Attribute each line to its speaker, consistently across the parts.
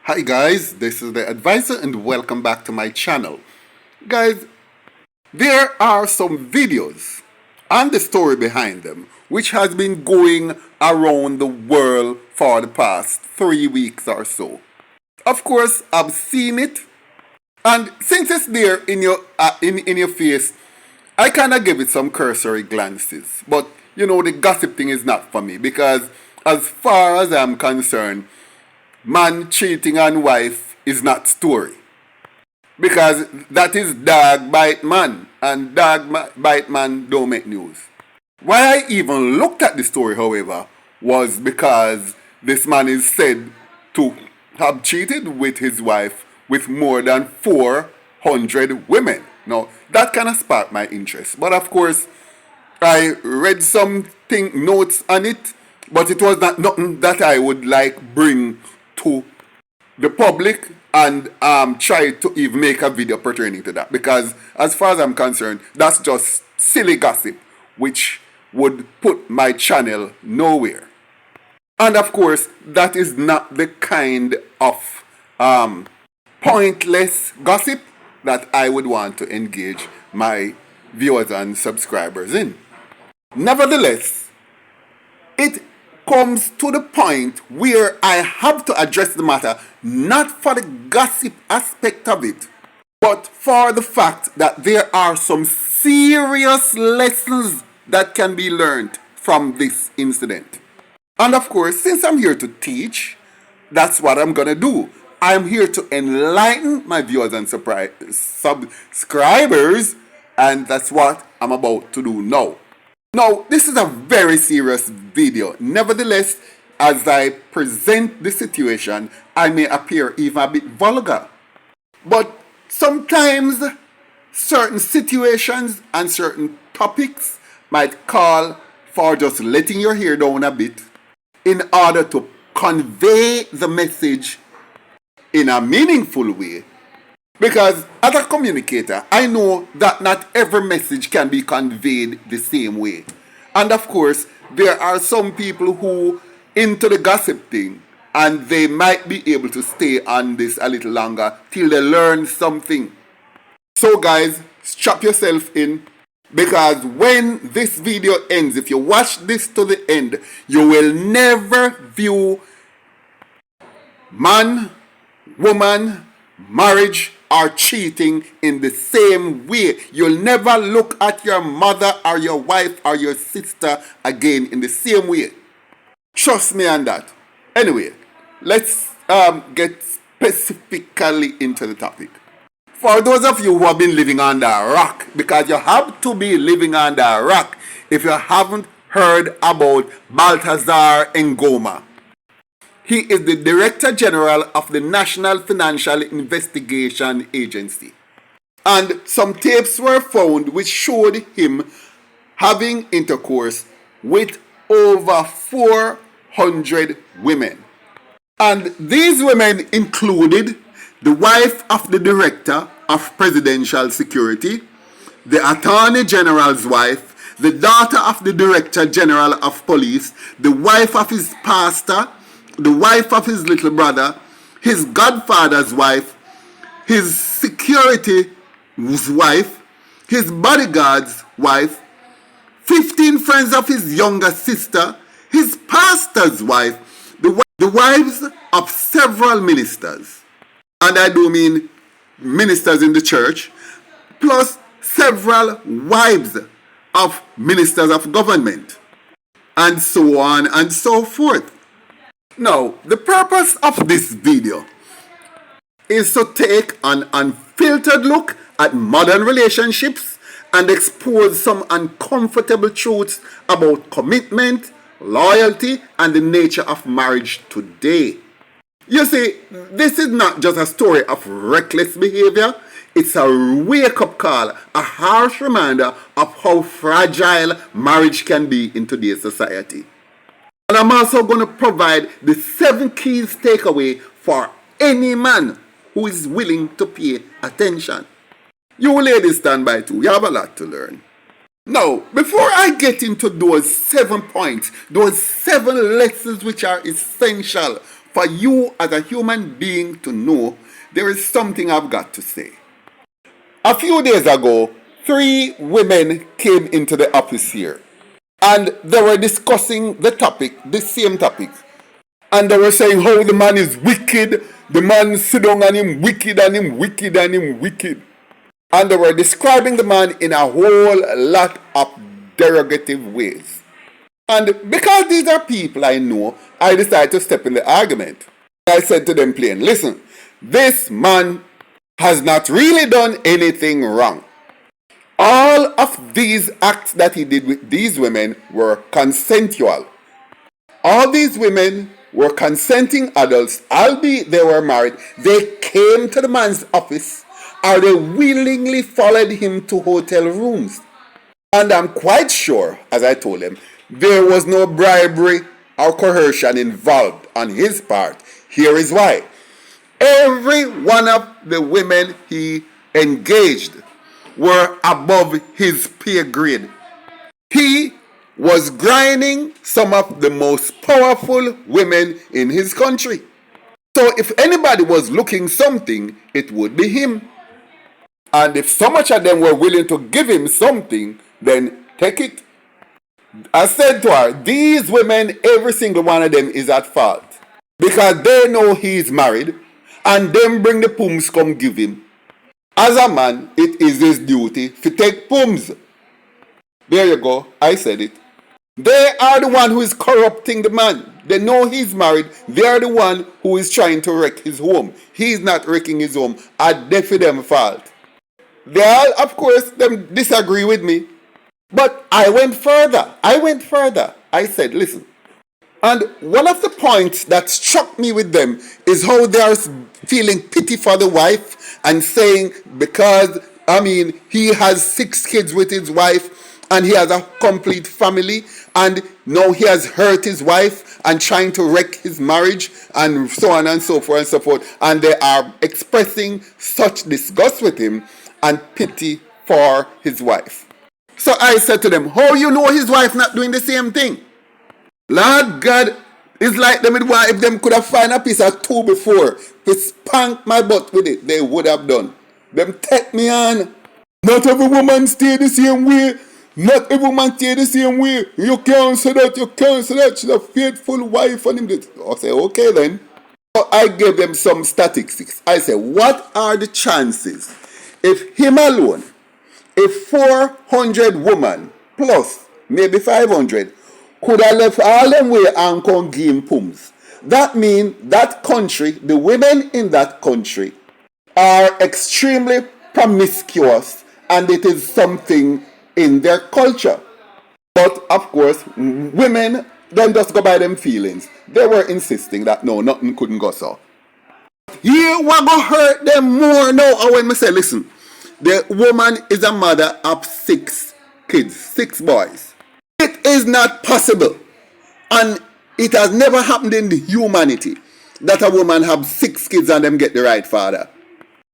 Speaker 1: Hi guys, this is the advisor and welcome back to my channel. Guys, there are some videos and the story behind them which has been going around the world for the past 3 weeks or so. Of course, I've seen it, and since it's there in your face, I kind of give it some cursory glances. But the gossip thing is not for me because as far as I'm concerned, man cheating on wife is not story. Because that is dog bite man, and dog bite man don't make news. Why I even looked at the story, however, was because this man is said to have cheated with his wife with more than 400 women. Now, that kind of sparked my interest. But of course, I read notes on it, but it was not nothing that I would like bring to the public and try to even make a video pertaining to that, because as far as I'm concerned, that's just silly gossip which would put my channel nowhere. And of course, that is not the kind of pointless gossip that I would want to engage my viewers and subscribers in. Nevertheless, it comes to the point where I have to address the matter, not for the gossip aspect of it, but for the fact that there are some serious lessons that can be learned from this incident. And of course, since I'm here to teach, that's what I'm gonna do. I'm here to enlighten my viewers and subscribers, and that's what I'm about to do now. Now, this is a very serious video. Nevertheless, as I present the situation, I may appear even a bit vulgar. But sometimes certain situations and certain topics might call for just letting your hair down a bit in order to convey the message in a meaningful way. Because as a communicator, I know that not every message can be conveyed the same way. And of course, there are some people who into the gossip thing, and they might be able to stay on this a little longer till they learn something. So guys, strap yourself in, because when this video ends, if you watch this to the end, you will never view man, woman, marriage, or cheating in the same way. You'll never look at your mother or your wife or your sister again in the same way. Trust me on that. Anyway, let's get specifically into the topic. For those of you who have been living under a rock, because you have to be living under a rock if you haven't heard about Baltazar Engonga. He is the Director General of the National Financial Investigation Agency. And some tapes were found which showed him having intercourse with over 400 women. And these women included the wife of the Director of Presidential Security, the Attorney General's wife, the daughter of the Director General of Police, the wife of his pastor, the wife of his little brother, his godfather's wife, his security's wife, his bodyguard's wife, 15 friends of his younger sister, his pastor's wife, the wives of several ministers, and I do mean ministers in the church, plus several wives of ministers of government, and so on and so forth. Now, the purpose of this video is to take an unfiltered look at modern relationships and expose some uncomfortable truths about commitment, loyalty, and the nature of marriage today. You see, this is not just a story of reckless behavior. It's a wake-up call, a harsh reminder of how fragile marriage can be in today's society. And I'm also going to provide the 7 keys takeaway for any man who is willing to pay attention. You ladies stand by too. You have a lot to learn. Now, before I get into those 7 points, those 7 lessons which are essential for you as a human being to know, there is something I've got to say. A few days ago, 3 women came into the office here and they were discussing the same topic. And they were saying how the man is wicked, the man sit down and him wicked and him wicked and him wicked. And they were describing the man in a whole lot of derogative ways. And because these are people I know, I decided to step in the argument. I said to them plain, listen, this man has not really done anything wrong. All of these acts that he did with these women were consensual. All these women were consenting adults, albeit they were married. They came to the man's office or they willingly followed him to hotel rooms. And I'm quite sure, as I told him, there was no bribery or coercion involved on his part. Here is why. Every one of the women he engaged were above his pay grade. He was grinding some of the most powerful women in his country. So if anybody was looking something, it would be him. And if so much of them were willing to give him something, then take it. I said to her, these women, every single one of them is at fault. Because they know he's married, and them bring the pums come give him. As a man, it is his duty to take pums. There you go, I said it. They are the one who is corrupting the man. They know he's married. They are the one who is trying to wreck his home. He's not wrecking his home. That's them fault. They all, of course, them disagree with me. But I went further. I said, listen. And one of the points that struck me with them is how they are feeling pity for the wife and saying because, he has 6 kids with his wife and he has a complete family and now he has hurt his wife and trying to wreck his marriage and so on and so forth and so forth. And they are expressing such disgust with him and pity for his wife. So I said to them, how you know his wife not doing the same thing? Lord God, it's like them if them could have found a piece of 2 before to spank my butt with it, they would have done. Them take me on. Not every woman stay the same way. Not every man stay the same way. You can't say that. She's a faithful wife and him. I say, okay then. So I gave them some statistics. I said, what are the chances if him alone, if 400 women plus maybe 500 could have left all them way and come give him pums? That means that country, the women in that country are extremely promiscuous and it is something in their culture. But of course, women don't just go by them feelings. They were insisting that no, nothing couldn't go so. Here what gonna hurt them more now. And when I say, listen, the woman is a mother of 6 kids, 6 boys. It is not possible, and it has never happened in the humanity that a woman have 6 kids and them get the right father.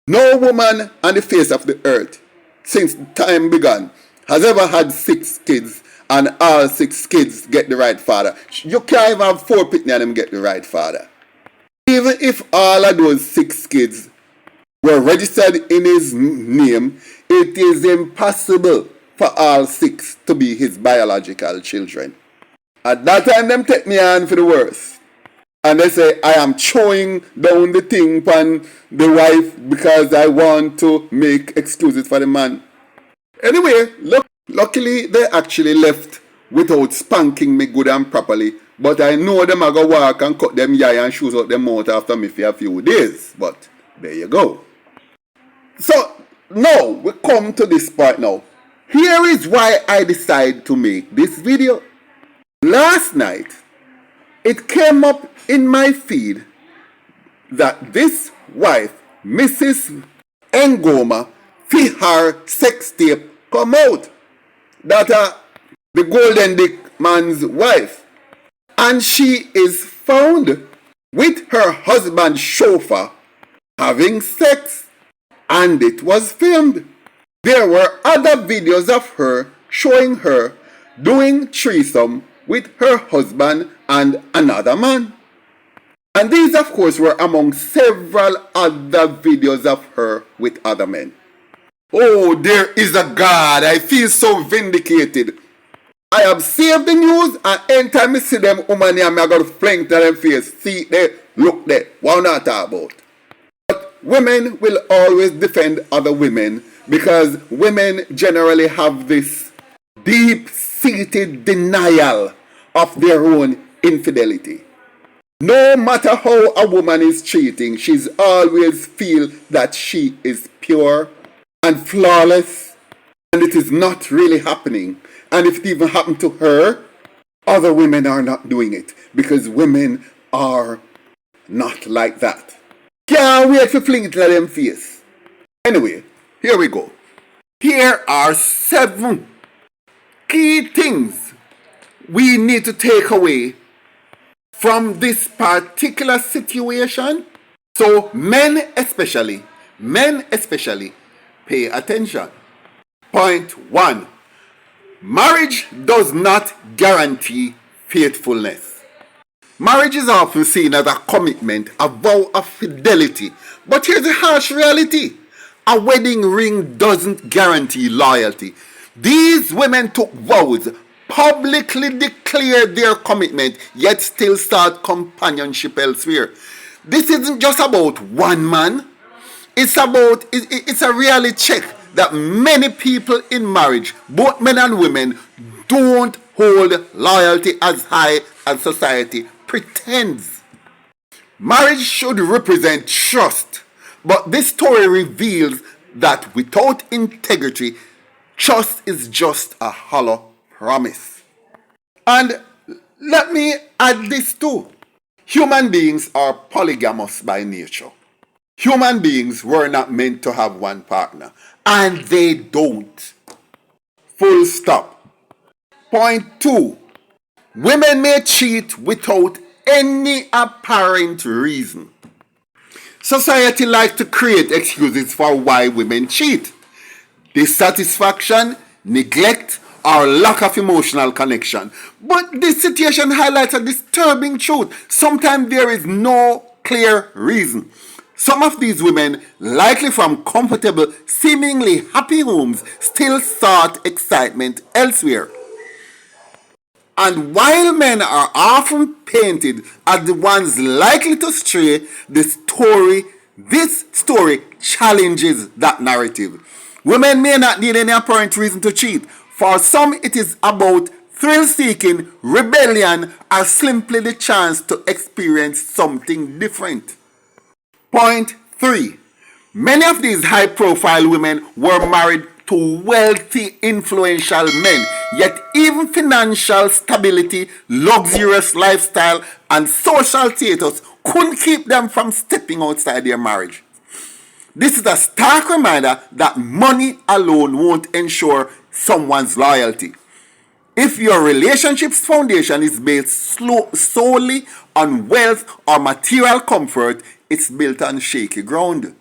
Speaker 1: No woman on the face of the earth since time began has ever had 6 kids and all 6 kids get the right father. You can't even have 4 pitney and them get the right father. Even if all of those 6 kids were registered in his name, it is impossible for all 6 to be his biological children. At that time, them take me on for the worst. And they say, I am throwing down the thing upon the wife because I want to make excuses for the man. Anyway, luckily they actually left without spanking me good and properly. But I know them are going to walk and cut them eye and shoes out them mouth after me for a few days. But there you go. So now we come to this part now. Here is why I decided to make this video. Last night, it came up in my feed that this wife, Mrs. Engonga, her sex tape come out. That the Golden Dick man's wife. And she is found with her husband's chauffeur having sex. And it was filmed. There were other videos of her showing her doing threesome with her husband and another man. And these, of course, were among several other videos of her with other men. Oh, there is a God. I feel so vindicated. I have saved the news, and anytime I see them woman here, I'm going to fling to them face. See there, look there. What not talk about? But women will always defend other women because women generally have this deep-seated denial of their own infidelity. No matter how a woman is cheating, she's always feel that she is pure and flawless, and it is not really happening. And if it even happened to her, other women are not doing it because women are not like that. Can't wait for fling it to them face. Anyway, here we go. Here are 7 key things we need to take away from this particular situation. So men especially, pay attention. Point 1. Marriage does not guarantee faithfulness. Marriage is often seen as a commitment, a vow of fidelity. But here's the harsh reality. A wedding ring doesn't guarantee loyalty. These women took vows, publicly declared their commitment, yet still start companionship elsewhere. This isn't just about one man. It's a reality check that many people in marriage, both men and women, don't hold loyalty as high as society pretends. Marriage should represent trust, but this story reveals that without integrity, trust is just a hollow promise. And let me add this too. Human beings are polygamous by nature. Human beings were not meant to have one partner, and they don't. Full stop. Point 2. Women may cheat without any apparent reason. Society likes to create excuses for why women cheat. Dissatisfaction, neglect, or lack of emotional connection. But this situation highlights a disturbing truth. Sometimes there is no clear reason. Some of these women, likely from comfortable, seemingly happy homes, still sought excitement elsewhere. And while men are often painted as the ones likely to stray, this story challenges that narrative. Women may not need any apparent reason to cheat. For some, it is about thrill-seeking, rebellion, or simply the chance to experience something different. Point 3. Many of these high-profile women were married to wealthy, influential men, yet even financial stability, luxurious lifestyle, and social status couldn't keep them from stepping outside their marriage. This is a stark reminder that money alone won't ensure someone's loyalty. If your relationship's foundation is based solely on wealth or material comfort, it's built on shaky ground.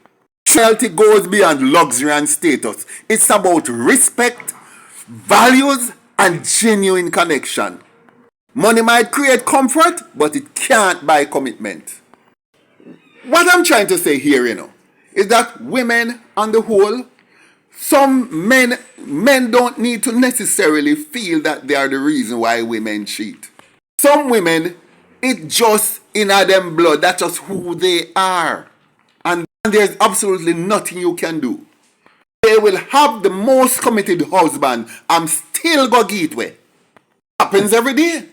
Speaker 1: Loyalty goes beyond luxury and status. It's about respect, values, and genuine connection. Money might create comfort, but it can't buy commitment. What I'm trying to say here, is that women on the whole, some men don't need to necessarily feel that they are the reason why women cheat. Some women, it just in them blood, that's just who they are. And there's absolutely nothing you can do. They will have the most committed husband and still go get way. Happens every day.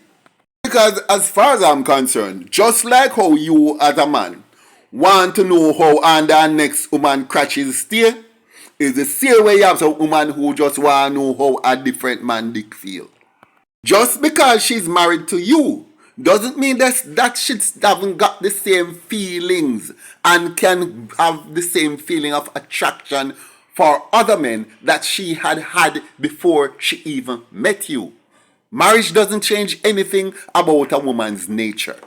Speaker 1: Because as far as I'm concerned, just like how you as a man want to know how under the next woman crashes stay, is the same way you have some woman who just want to know how a different man dick feel. Just because she's married to you doesn't mean that she haven't got the same feelings and can have the same feeling of attraction for other men that she had before she even met you. Marriage doesn't change anything about a woman's nature.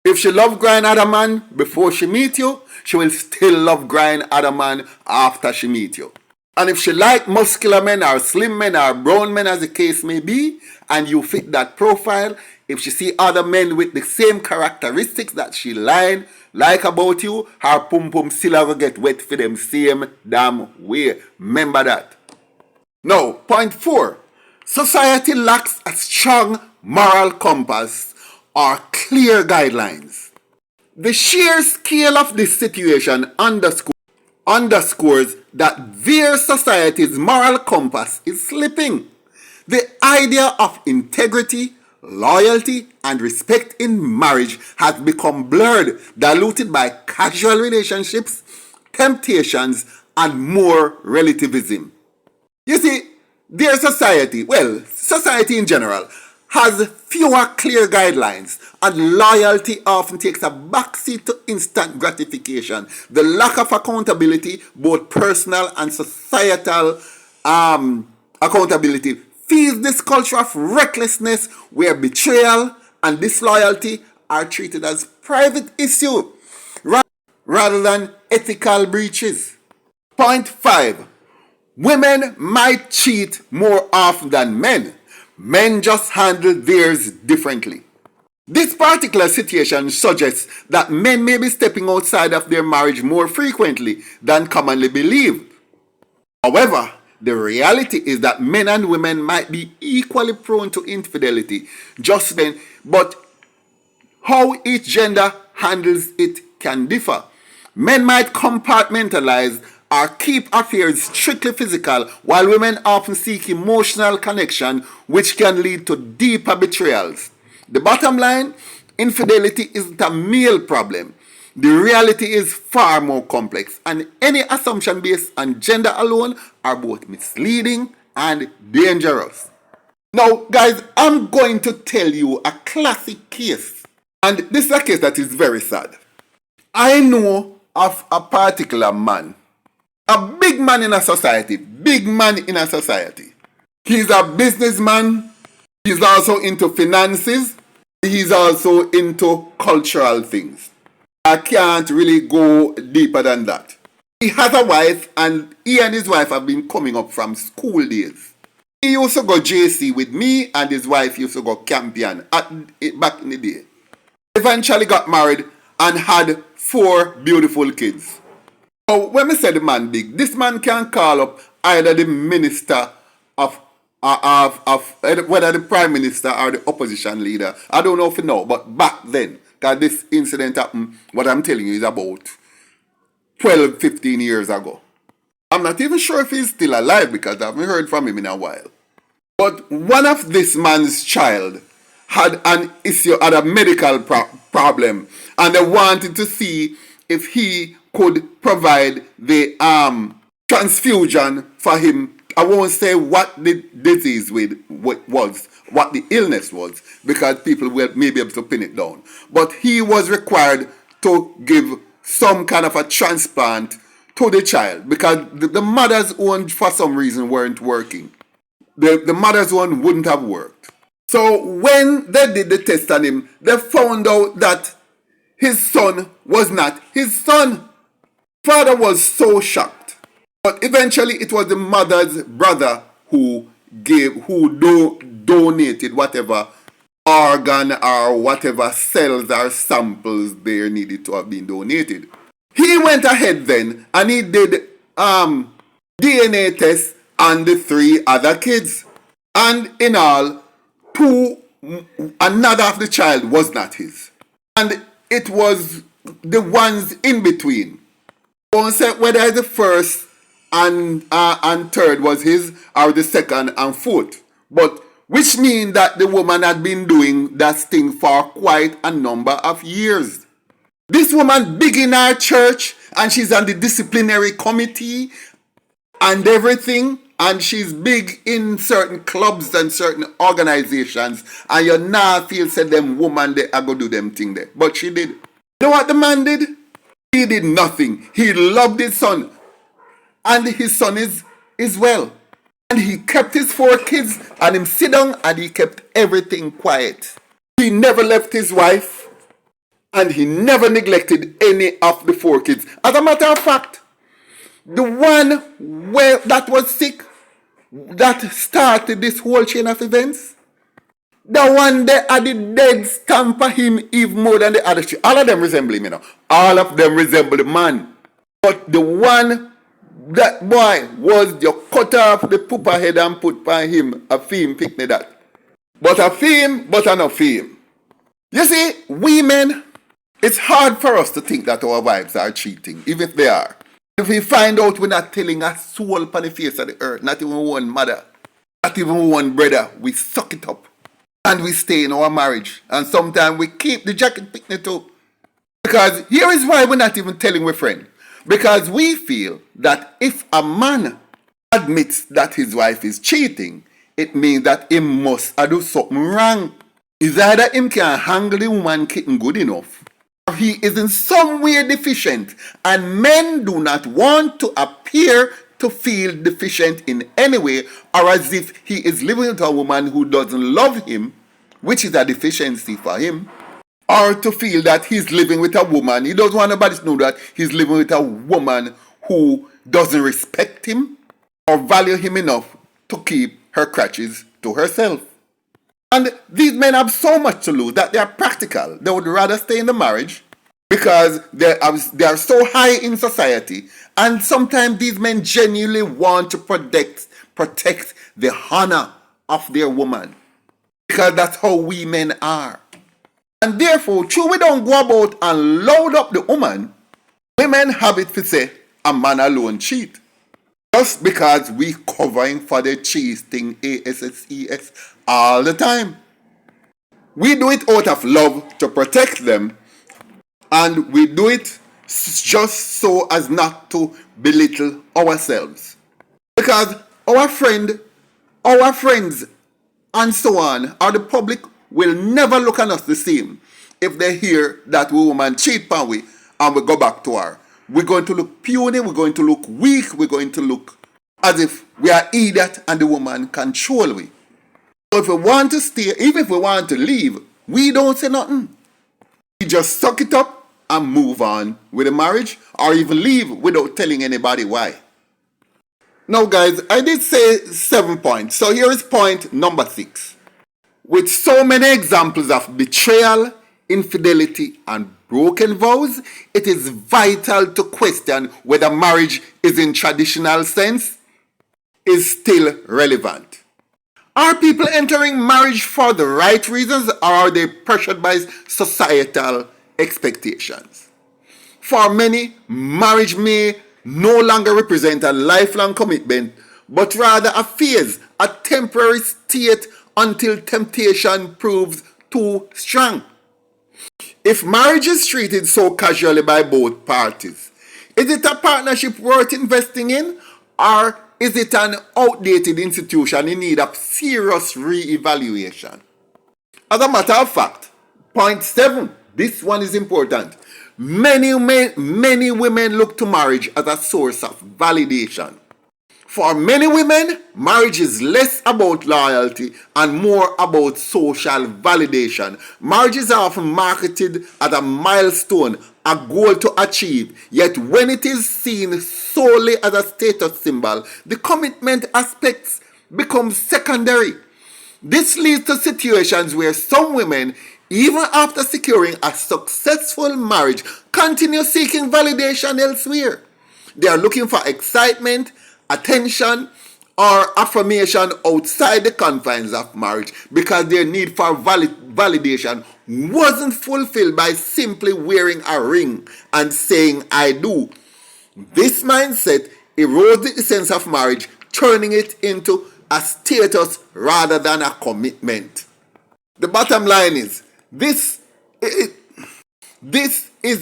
Speaker 1: If she love grind at a man before she meet you, she will still love grind at a man after she meet you. And if she like muscular men or slim men or brown men as the case may be, and you fit that profile, If she see other men with the same characteristics that she like about you, her pum pum still will get wet for them same damn way. Remember that. Now, point 4. Society lacks a strong moral compass or clear guidelines. The sheer scale of this situation underscores that their society's moral compass is slipping. The idea of integrity, loyalty, and respect in marriage has become blurred, diluted by casual relationships, temptations, and more relativism. You see, their society, well, society in general, has fewer clear guidelines, and loyalty often takes a backseat to instant gratification. The lack of accountability, both personal and societal accountability, feeds this culture of recklessness where betrayal and disloyalty are treated as private issues rather than ethical breaches. Point 5. Women might cheat more often than men. Men just handle theirs differently. This particular situation suggests that men may be stepping outside of their marriage more frequently than commonly believed. However, the reality is that men and women might be equally prone to infidelity, just then, but how each gender handles it can differ. Men might compartmentalize or keep affairs strictly physical, while women often seek emotional connection, which can lead to deeper betrayals. The bottom line, infidelity isn't a male problem. The reality is far more complex, and any assumption based on gender alone are both misleading and dangerous. Now, guys, I'm going to tell you a classic case, and this is a case that is very sad. I know of a particular man, a big man in a society, He's a businessman, he's also into finances, he's also into cultural things. I can't really go deeper than that. He has a wife, and he and his wife have been coming up from school days. He used to go JC with me, and his wife used to go Campion back in the day. Eventually got married and had 4 beautiful kids. So when we say the man big, this man can call up either the minister of whether the prime minister or the opposition leader. I don't know if you know, but back then, because this incident happened, what I'm telling you is about 12, 15 years ago. I'm not even sure if he's still alive because I haven't heard from him in a while. But one of this man's child had an issue, had a medical problem, and they wanted to see if he could provide the transfusion for him. I won't say what the disease was, what the illness was, because people may be able to pin it down. But he was required to give some kind of a transplant to the child because the mother's own, for some reason, weren't working. The mother's one wouldn't have worked. So when they did the test on him, they found out that his son was not his son. Father was so shocked. But eventually it was the mother's brother who donated whatever organ or whatever cells or samples there needed to have been donated. He went ahead then and he did DNA tests on the 3 other kids. And in all, another of the child was not his. And it was the ones in between. Won't say whether the first and third was his or the second and fourth. But which means that the woman had been doing that thing for quite a number of years. This woman big in our church and she's on the disciplinary committee and everything. And she's big in certain clubs and certain organizations. And you now feel said them woman they are going to do them thing there. But she did. You know what the man did? He did nothing. He loved his son. And his son is well. And he kept his 4 kids and him sit down and he kept everything quiet. He never left his wife and he never neglected any of the 4 kids. As a matter of fact, the one that was sick, that started this whole chain of events, The one that had the dead stamp for him even more than the other three. All of them resemble him, you know. All of them resemble the man. But the one, that boy, was you cut off the pooper head and put by him a fame picnic that. But a fame, but a no fame. You see, women, it's hard for us to think that our wives are cheating, even if they are. If we find out we're not telling a soul upon the face of the earth, not even one mother, not even one brother, we suck it up. And we stay in our marriage. And sometimes we keep the jacket picnic too. Because here is why we're not even telling our friend. Because we feel that if a man admits that his wife is cheating, it means that he must do something wrong. It's either him can handle the woman kitten good enough, or he is in some way deficient, and men do not want to appear to feel deficient in any way, or as if he is living with a woman who doesn't love him, which is a deficiency for him, or to feel that he's living with a woman. He doesn't want nobody to know that he's living with a woman who doesn't respect him or value him enough to keep her crutches to herself. And these men have so much to lose that they are practical. They would rather stay in the marriage because they are so high in society. And sometimes these men genuinely want to protect the honor of their woman. Because that's how we men are. And therefore, true, we don't go about and load up the woman. Women have it to say, a man alone cheat. Just because we covering for the cheating ASSES all the time. We do it out of love to protect them, and we do it just so as not to belittle ourselves. Because our friends, and so on, or the public will never look at us the same if they hear that woman cheat on we and we go back to her. We're going to look puny, we're going to look weak, we're going to look as if we are idiot and the woman control we. So if we want to stay, even if we want to leave, we don't say nothing. We just suck it up and move on with the marriage, or even leave without telling anybody why. Now guys, I did say 7 points, so here is point number 6. With so many examples of betrayal, infidelity, and broken vows, it is vital to question whether marriage is in traditional sense is still relevant. Are people entering marriage for the right reasons, or are they pressured by societal expectations? For many, marriage may no longer represent a lifelong commitment, but rather a phase, a temporary state until temptation proves too strong. If marriage is treated so casually by both parties, is it a partnership worth investing in, or is it an outdated institution in need of serious re-evaluation? As a matter of fact, point 7, this one is important. Many women look to marriage as a source of validation. For many women, marriage is less about loyalty and more about social validation. Marriages are often marketed as a milestone, a goal to achieve. Yet when it is seen solely as a status symbol, the commitment aspects become secondary. This leads to situations where some women, even after securing a successful marriage, continue seeking validation elsewhere. They are looking for excitement, attention, or affirmation outside the confines of marriage because their need for validation wasn't fulfilled by simply wearing a ring and saying I do. This mindset erodes the essence of marriage, turning it into a status rather than a commitment. The bottom line is, this is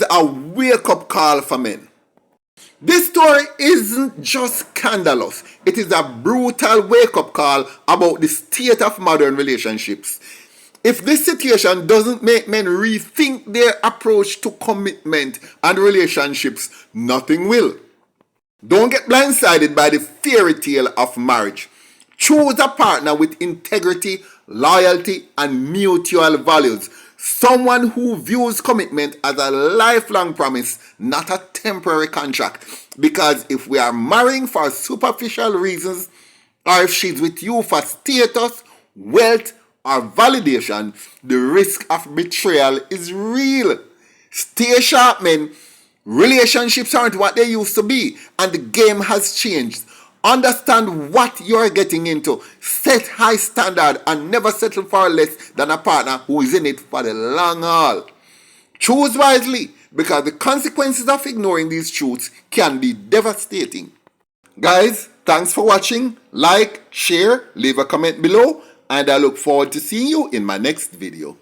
Speaker 1: a wake-up call for men. This story isn't just scandalous. It is a brutal wake-up call about the state of modern relationships. If this situation doesn't make men rethink their approach to commitment and relationships, nothing will. Don't get blindsided by the fairy tale of marriage. Choose a partner with integrity, loyalty, and mutual values. Someone who views commitment as a lifelong promise, not a temporary contract. Because if we are marrying for superficial reasons, or if she's with you for status, wealth, or validation, the risk of betrayal is real. Stay sharp, men. Relationships aren't what they used to be, and the game has changed. Understand what you're getting into. Set high standard and never settle for less than a partner who is in it for the long haul. Choose wisely, because the consequences of ignoring these truths can be devastating. Guys, thanks for watching. Like, share, leave a comment below, and I look forward to seeing you in my next video.